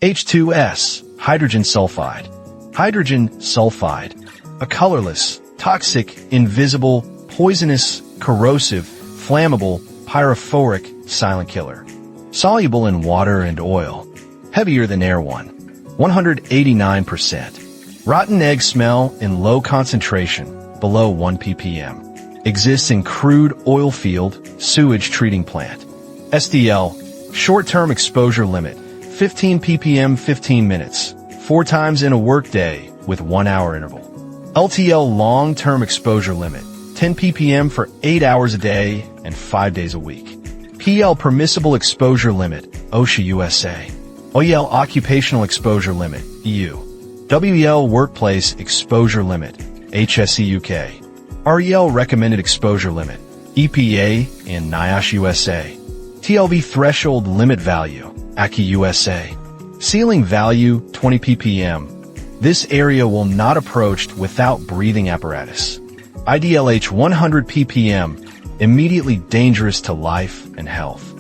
H2S, hydrogen sulfide. Hydrogen sulfide, a colorless, toxic, invisible, poisonous, corrosive, flammable, pyrophoric silent killer. Soluble in water and oil. Heavier than air 189%. Rotten egg smell in low concentration, below 1 ppm. Exists in crude oil field, sewage treating plant. SDL, short-term exposure limit, 15 ppm 15 minutes, 4 times in a workday with 1 hour interval. LTL long-term exposure limit, 10 ppm for 8 hours a day and 5 days a week. PL permissible exposure limit, OSHA USA. OEL occupational exposure limit, EU. WEL workplace exposure limit, HSE UK. REL recommended exposure limit, EPA and NIOSH USA. TLV threshold limit value, ACI USA. Ceiling value, 20 ppm. This area will not approached without breathing apparatus. IDLH 100 ppm, immediately dangerous to life and health.